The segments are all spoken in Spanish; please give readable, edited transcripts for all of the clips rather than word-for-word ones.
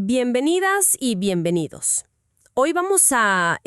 Bienvenidas y bienvenidos. Hoy vamos a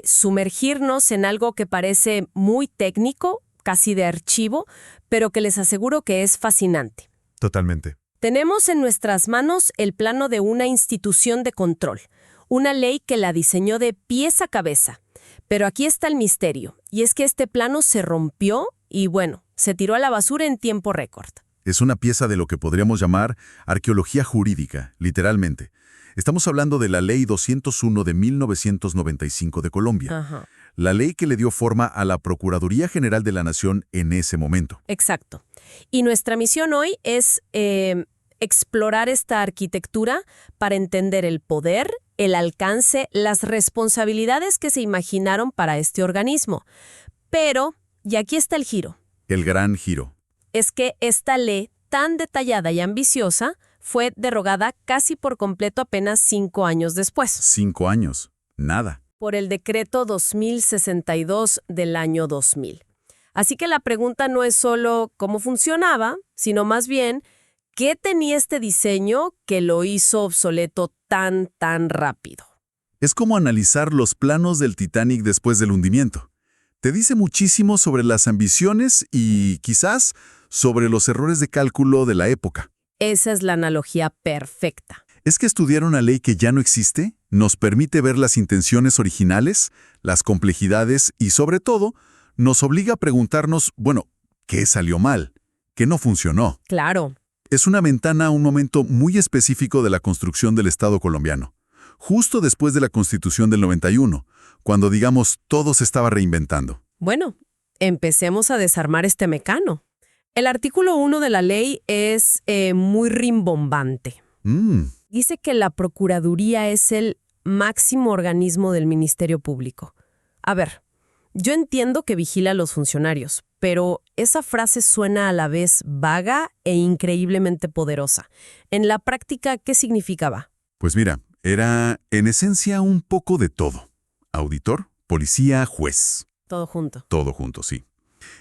sumergirnos en algo que parece muy técnico, casi de archivo, pero que les aseguro que es fascinante. Totalmente. Tenemos en nuestras manos el plano de una institución de control, una ley que la diseñó de pies a cabeza. Pero aquí está el misterio, y es que este plano se rompió y, bueno, se tiró a la basura en tiempo récord. Es una pieza de lo que podríamos llamar arqueología jurídica, literalmente. Estamos hablando de la Ley 201 de 1995 de Colombia. Ajá. La ley que le dio forma a la Procuraduría General de la Nación en ese momento. Exacto. Y nuestra misión hoy es explorar esta arquitectura para entender el poder, el alcance, las responsabilidades que se imaginaron para este organismo. Pero, y aquí está el giro, El gran giro. es que esta ley tan detallada y ambiciosa fue derogada casi por completo apenas 5 años después, 5 años. Nada. por el decreto 2062 del año 2000. Así que la pregunta no es solo cómo funcionaba, sino más bien qué tenía este diseño que lo hizo obsoleto tan rápido. Es como analizar los planos del Titanic después del hundimiento. Te dice muchísimo sobre las ambiciones y, quizás, sobre los errores de cálculo de la época. Esa es la analogía perfecta. Es que estudiar una ley que ya no existe nos permite ver las intenciones originales, las complejidades y, sobre todo, nos obliga a preguntarnos, bueno, ¿qué salió mal? ¿Qué no funcionó? Claro. Es una ventana a un momento muy específico de la construcción del Estado colombiano, justo después de la Constitución del 91, cuando, digamos, todo se estaba reinventando. Bueno, empecemos a desarmar este mecano. El artículo 1 de la ley es muy rimbombante. Dice que la Procuraduría es el máximo organismo del Ministerio Público. A ver, yo entiendo que vigila a los funcionarios, pero esa frase suena a la vez vaga e increíblemente poderosa. En la práctica, ¿qué significaba? Pues mira, era en esencia un poco de todo. Auditor, policía, juez. Todo junto. Todo junto, sí.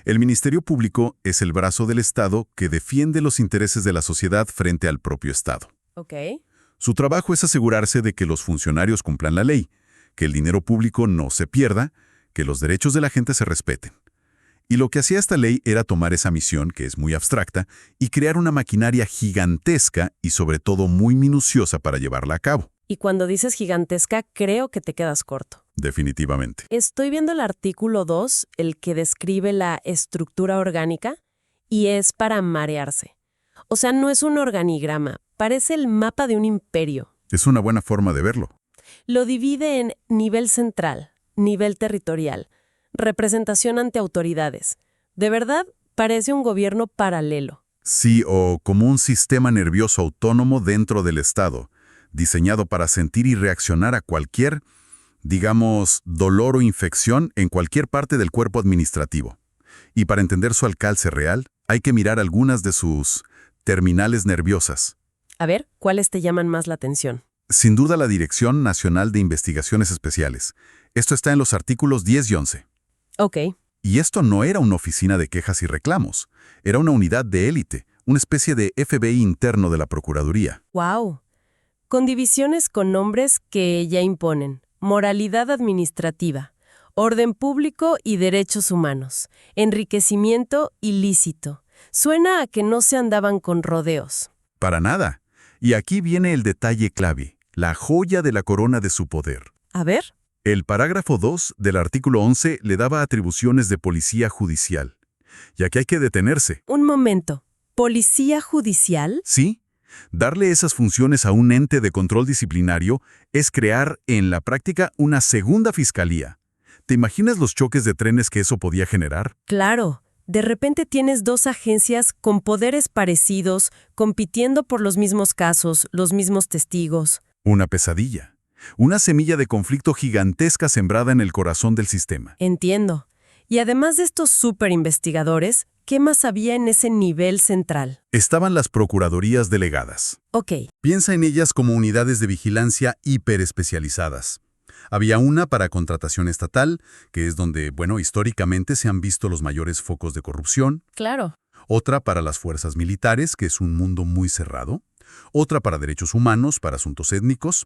El Ministerio Público es el brazo del Estado que defiende los intereses de la sociedad frente al propio Estado. Ok. Su trabajo es asegurarse de que los funcionarios cumplan la ley, que el dinero público no se pierda, que los derechos de la gente se respeten. Y lo que hacía esta ley era tomar esa misión, que es muy abstracta, y crear una maquinaria gigantesca y sobre todo muy minuciosa para llevarla a cabo. Y cuando dices gigantesca, creo que te quedas corto. Definitivamente. Estoy viendo el artículo 2, el que describe la estructura orgánica, y es para marearse. O sea, no es un organigrama, parece el mapa de un imperio. Es una buena forma de verlo. Lo divide en nivel central, nivel territorial, representación ante autoridades. De verdad, parece un gobierno paralelo. Sí, o como un sistema nervioso autónomo dentro del Estado, diseñado para sentir y reaccionar a cualquier, digamos, dolor o infección en cualquier parte del cuerpo administrativo. Y para entender su alcance real, hay que mirar algunas de sus terminales nerviosas. A ver, ¿cuáles te llaman más la atención? Sin duda la Dirección Nacional de Investigaciones Especiales. Esto está en los artículos 10 y 11. Ok. Y esto no era una oficina de quejas y reclamos. Era una unidad de élite, una especie de FBI interno de la Procuraduría. ¡Wow! Con divisiones con nombres que ya imponen. Moralidad administrativa, orden público y derechos humanos, enriquecimiento ilícito. Suena a que no se andaban con rodeos. Para nada. Y aquí viene el detalle clave, la joya de la corona de su poder. A ver. El parágrafo 2 del artículo 11 le daba atribuciones de policía judicial. Y aquí hay que detenerse. Un momento. ¿Policía judicial? ¿Sí? Darle esas funciones a un ente de control disciplinario es crear, en la práctica, una segunda fiscalía. ¿Te imaginas los choques de trenes que eso podía generar? Claro. De repente tienes dos agencias con poderes parecidos, compitiendo por los mismos casos, los mismos testigos. Una pesadilla. Una semilla de conflicto gigantesca sembrada en el corazón del sistema. Entiendo. Y además de estos superinvestigadores, ¿qué más había en ese nivel central? Estaban las procuradurías delegadas. Ok. Piensa en ellas como unidades de vigilancia hiperespecializadas. Había una para contratación estatal, que es donde, bueno, históricamente se han visto los mayores focos de corrupción. Claro. Otra para las fuerzas militares, que es un mundo muy cerrado. otra para derechos humanos, para asuntos étnicos.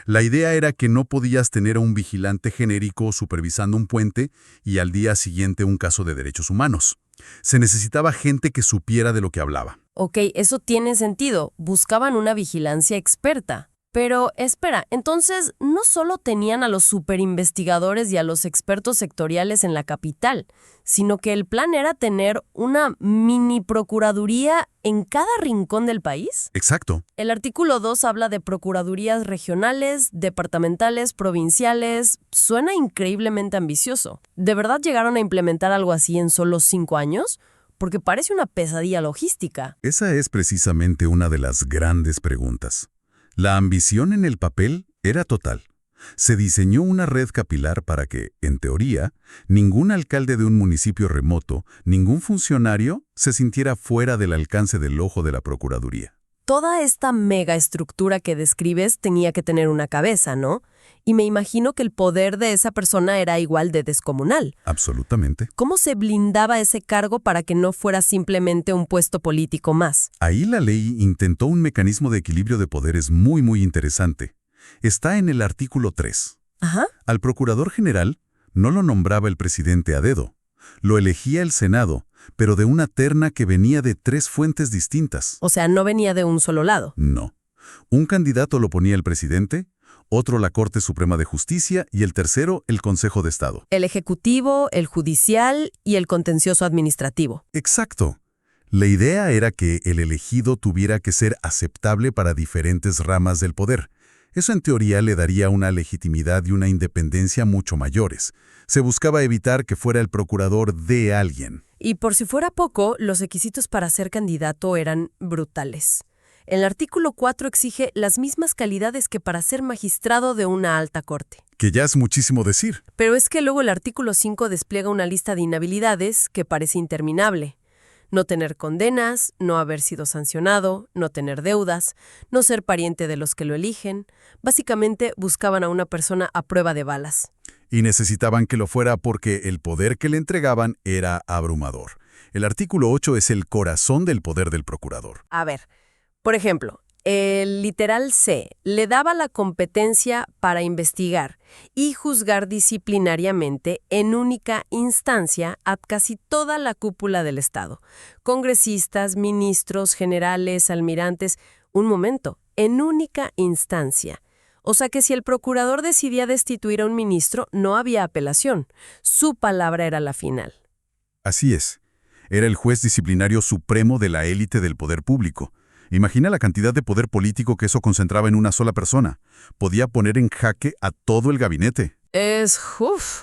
La idea era que no podías tener a un vigilante genérico supervisando un puente y al día siguiente un caso de derechos humanos. Se necesitaba gente que supiera de lo que hablaba. Ok, eso tiene sentido. Buscaban una vigilancia experta. Pero espera, entonces no solo tenían a los superinvestigadores y a los expertos sectoriales en la capital, sino que el plan era tener una mini procuraduría en cada rincón del país. Exacto. El artículo 2 habla de procuradurías regionales, departamentales, provinciales. Suena increíblemente ambicioso. ¿De verdad llegaron a implementar algo así en solo 5 años? Porque parece una pesadilla logística. Esa es precisamente una de las grandes preguntas. La ambición en el papel era total. Se diseñó una red capilar para que, en teoría, ningún alcalde de un municipio remoto, ningún funcionario, se sintiera fuera del alcance del ojo de la Procuraduría. Toda esta megaestructura que describes tenía que tener una cabeza, ¿no? Y me imagino que el poder de esa persona era igual de descomunal. Absolutamente. ¿Cómo se blindaba ese cargo para que no fuera simplemente un puesto político más? Ahí la ley intentó un mecanismo de equilibrio de poderes muy interesante. Está en el artículo 3. Ajá. Al procurador general no lo nombraba el presidente a dedo. Lo elegía el Senado, pero de una terna que venía de 3 fuentes distintas. O sea, no venía de un solo lado. No. Un candidato lo ponía el presidente, otro la Corte Suprema de Justicia y el tercero el Consejo de Estado. El ejecutivo, el judicial y el contencioso administrativo. Exacto. La idea era que el elegido tuviera que ser aceptable para diferentes ramas del poder. Eso en teoría le daría una legitimidad y una independencia mucho mayores. Se buscaba evitar que fuera el procurador de alguien. Y por si fuera poco, los requisitos para ser candidato eran brutales. El artículo 4 exige las mismas calidades que para ser magistrado de una alta corte. Que ya es muchísimo decir. Pero es que luego el artículo 5 despliega una lista de inhabilidades que parece interminable. No tener condenas, no haber sido sancionado, no tener deudas, no ser pariente de los que lo eligen. Básicamente buscaban a una persona a prueba de balas. Y necesitaban que lo fuera porque el poder que le entregaban era abrumador. El artículo 8 es el corazón del poder del procurador. A ver, por ejemplo, el literal C le daba la competencia para investigar y juzgar disciplinariamente en única instancia a casi toda la cúpula del Estado. Congresistas, ministros, generales, almirantes. Un momento, en única instancia. O sea que si el procurador decidía destituir a un ministro, no había apelación. Su palabra era la final. Así es. Era el juez disciplinario supremo de la élite del poder público. Imagina la cantidad de poder político que eso concentraba en una sola persona. Podía poner en jaque a todo el gabinete. Es,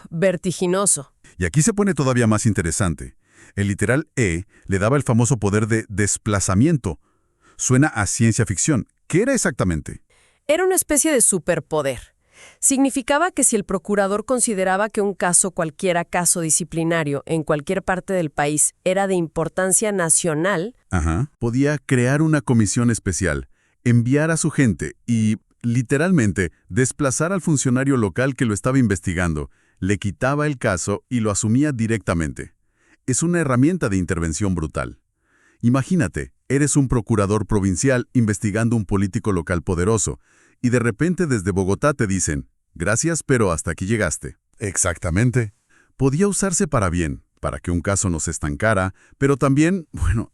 vertiginoso. Y aquí se pone todavía más interesante. El literal E le daba el famoso poder de desplazamiento. Suena a ciencia ficción. ¿Qué era exactamente? Era una especie de superpoder. Significaba que si el procurador consideraba que un caso, cualquiera caso disciplinario, en cualquier parte del país, era de importancia nacional, podía crear una comisión especial, enviar a su gente y, literalmente, desplazar al funcionario local que lo estaba investigando, le quitaba el caso y lo asumía directamente. Es una herramienta de intervención brutal. Imagínate, eres un procurador provincial investigando un político local poderoso, y de repente desde Bogotá te dicen, gracias, pero hasta aquí llegaste. Exactamente. Podía usarse para bien, para que un caso no se estancara, pero también,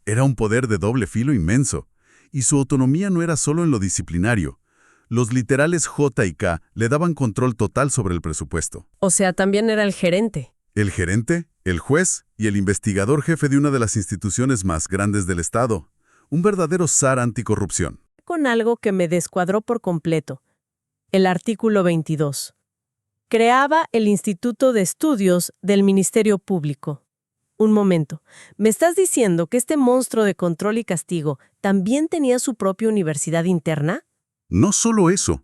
era un poder de doble filo inmenso. Y su autonomía no era solo en lo disciplinario. Los literales J y K le daban control total sobre el presupuesto. O sea, también era el gerente. El gerente, el juez y el investigador jefe de una de las instituciones más grandes del Estado. Un verdadero zar anticorrupción. Con algo que me descuadró por completo. El artículo 22. Creaba el Instituto de Estudios del Ministerio Público. Un momento, ¿me estás diciendo que este monstruo de control y castigo también tenía su propia universidad interna? No solo eso.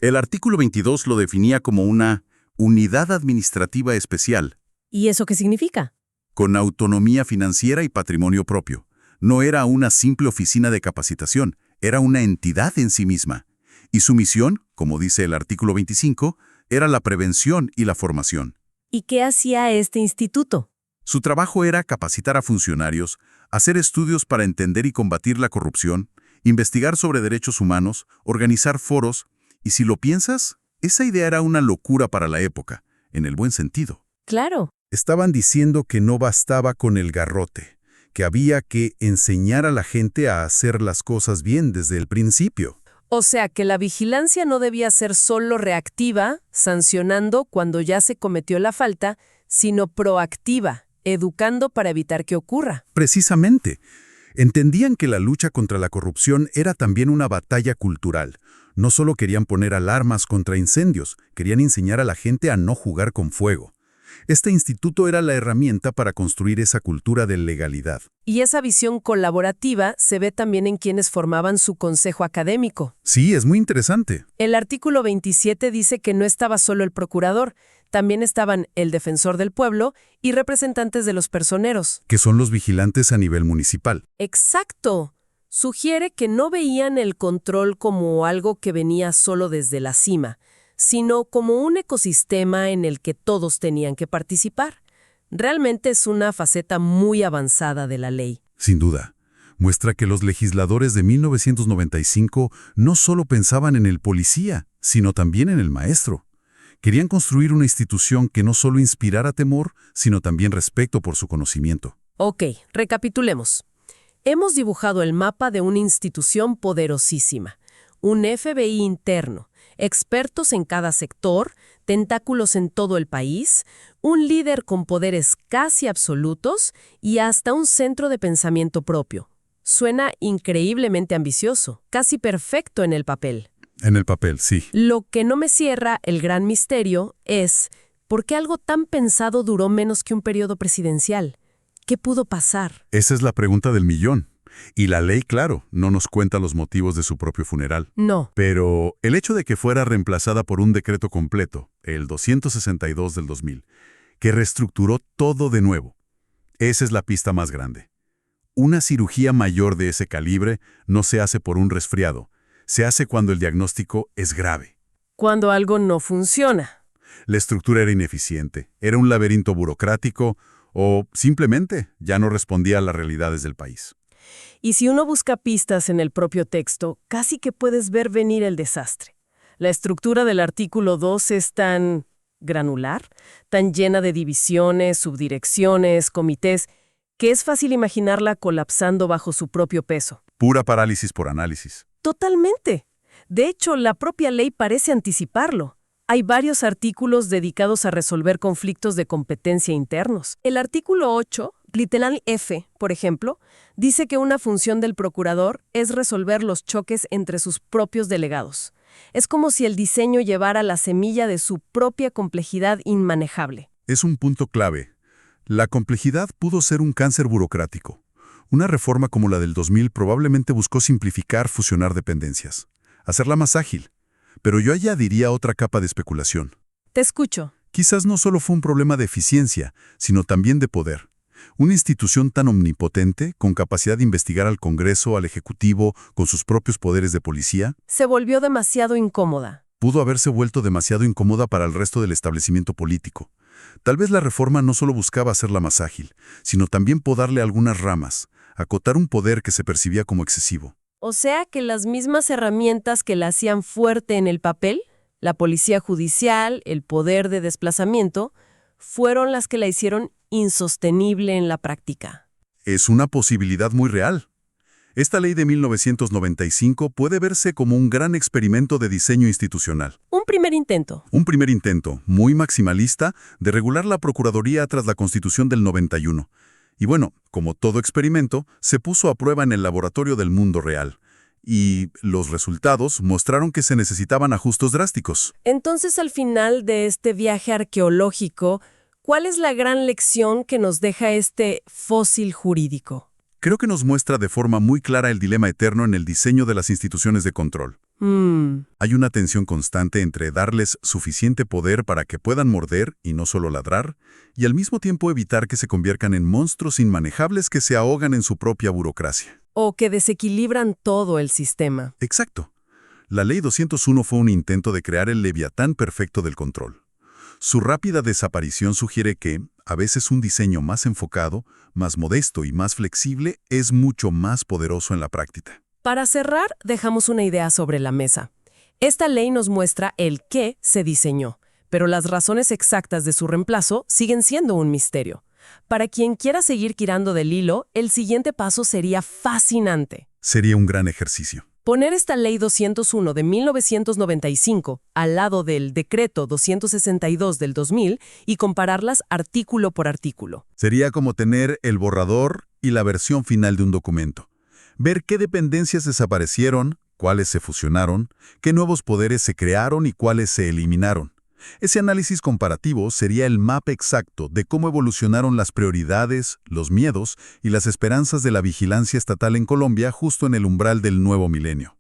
El artículo 22 lo definía como una unidad administrativa especial. ¿Y eso qué significa? Con autonomía financiera y patrimonio propio. No era una simple oficina de capacitación, era una entidad en sí misma. Y su misión, como dice el artículo 25, era la prevención y la formación. ¿Y qué hacía este instituto? Su trabajo era capacitar a funcionarios, hacer estudios para entender y combatir la corrupción, investigar sobre derechos humanos, organizar foros, y si lo piensas, esa idea era una locura para la época, en el buen sentido. Claro. Estaban diciendo que no bastaba con el garrote, que había que enseñar a la gente a hacer las cosas bien desde el principio. O sea, que la vigilancia no debía ser solo reactiva, sancionando cuando ya se cometió la falta, sino proactiva, educando para evitar que ocurra. Precisamente. Entendían que la lucha contra la corrupción era también una batalla cultural. No solo querían poner alarmas contra incendios, querían enseñar a la gente a no jugar con fuego. Este instituto era la herramienta para construir esa cultura de legalidad. Y esa visión colaborativa se ve también en quienes formaban su consejo académico. Sí, es muy interesante. El artículo 27 dice que no estaba solo el procurador, también estaban el defensor del pueblo y representantes de los personeros. Que son los vigilantes a nivel municipal. ¡Exacto! Sugiere que no veían el control como algo que venía solo desde la cima, sino como un ecosistema en el que todos tenían que participar. Realmente es una faceta muy avanzada de la ley. Sin duda. Muestra que los legisladores de 1995 no solo pensaban en el policía, sino también en el maestro. Querían construir una institución que no solo inspirara temor, sino también respeto por su conocimiento. Ok, recapitulemos. Hemos dibujado el mapa de una institución poderosísima, un FBI interno, expertos en cada sector, tentáculos en todo el país, un líder con poderes casi absolutos y hasta un centro de pensamiento propio. Suena increíblemente ambicioso, casi perfecto en el papel. En el papel, sí. Lo que no me cierra el gran misterio es ¿por qué algo tan pensado duró menos que un periodo presidencial? ¿Qué pudo pasar? Esa es la pregunta del millón. Y la ley, claro, no nos cuenta los motivos de su propio funeral. No. Pero el hecho de que fuera reemplazada por un decreto completo, el 262 del 2000, que reestructuró todo de nuevo, esa es la pista más grande. Una cirugía mayor de ese calibre no se hace por un resfriado, se hace cuando el diagnóstico es grave. Cuando algo no funciona. La estructura era ineficiente, era un laberinto burocrático o simplemente ya no respondía a las realidades del país. Y si uno busca pistas en el propio texto, casi que puedes ver venir el desastre. La estructura del artículo 2 es tan granular, tan llena de divisiones, subdirecciones, comités, que es fácil imaginarla colapsando bajo su propio peso. Pura parálisis por análisis. Totalmente. De hecho, la propia ley parece anticiparlo. Hay varios artículos dedicados a resolver conflictos de competencia internos. El artículo 8, literal F, por ejemplo, dice que una función del procurador es resolver los choques entre sus propios delegados. Es como si el diseño llevara la semilla de su propia complejidad inmanejable. Es un punto clave. La complejidad pudo ser un cáncer burocrático. Una reforma como la del 2000 probablemente buscó simplificar, fusionar dependencias, hacerla más ágil. Pero yo añadiría otra capa de especulación. Te escucho. Quizás no solo fue un problema de eficiencia, sino también de poder. Una institución tan omnipotente, con capacidad de investigar al Congreso, al Ejecutivo, con sus propios poderes de policía, Se volvió demasiado incómoda. pudo haberse vuelto demasiado incómoda para el resto del establecimiento político. Tal vez la reforma no solo buscaba hacerla más ágil, sino también podarle algunas ramas, acotar un poder que se percibía como excesivo. O sea que las mismas herramientas que la hacían fuerte en el papel, la policía judicial, el poder de desplazamiento, fueron las que la hicieron insostenible en la práctica. Es una posibilidad muy real. Esta ley de 1995 puede verse como un gran experimento de diseño institucional. Un primer intento. Un primer intento, muy maximalista, de regular la Procuraduría tras la Constitución del 91. Y bueno, como todo experimento, se puso a prueba en el laboratorio del mundo real. Y los resultados mostraron que se necesitaban ajustes drásticos. Entonces, al final de este viaje arqueológico, ¿cuál es la gran lección que nos deja este fósil jurídico? Creo que nos muestra de forma muy clara el dilema eterno en el diseño de las instituciones de control. Hay una tensión constante entre darles suficiente poder para que puedan morder y no solo ladrar, y al mismo tiempo evitar que se conviertan en monstruos inmanejables que se ahogan en su propia burocracia. O que desequilibran todo el sistema. Exacto. La Ley 201 fue un intento de crear el leviatán perfecto del control. Su rápida desaparición sugiere que, a veces un diseño más enfocado, más modesto y más flexible es mucho más poderoso en la práctica. Para cerrar, dejamos una idea sobre la mesa. Esta ley nos muestra el qué se diseñó, pero las razones exactas de su reemplazo siguen siendo un misterio. Para quien quiera seguir tirando del hilo, el siguiente paso sería fascinante. Sería un gran ejercicio. Poner esta Ley 201 de 1995 al lado del Decreto 262 del 2000 y compararlas artículo por artículo. Sería como tener el borrador y la versión final de un documento. Ver qué dependencias desaparecieron, cuáles se fusionaron, qué nuevos poderes se crearon y cuáles se eliminaron. Ese análisis comparativo sería el mapa exacto de cómo evolucionaron las prioridades, los miedos y las esperanzas de la vigilancia estatal en Colombia justo en el umbral del nuevo milenio.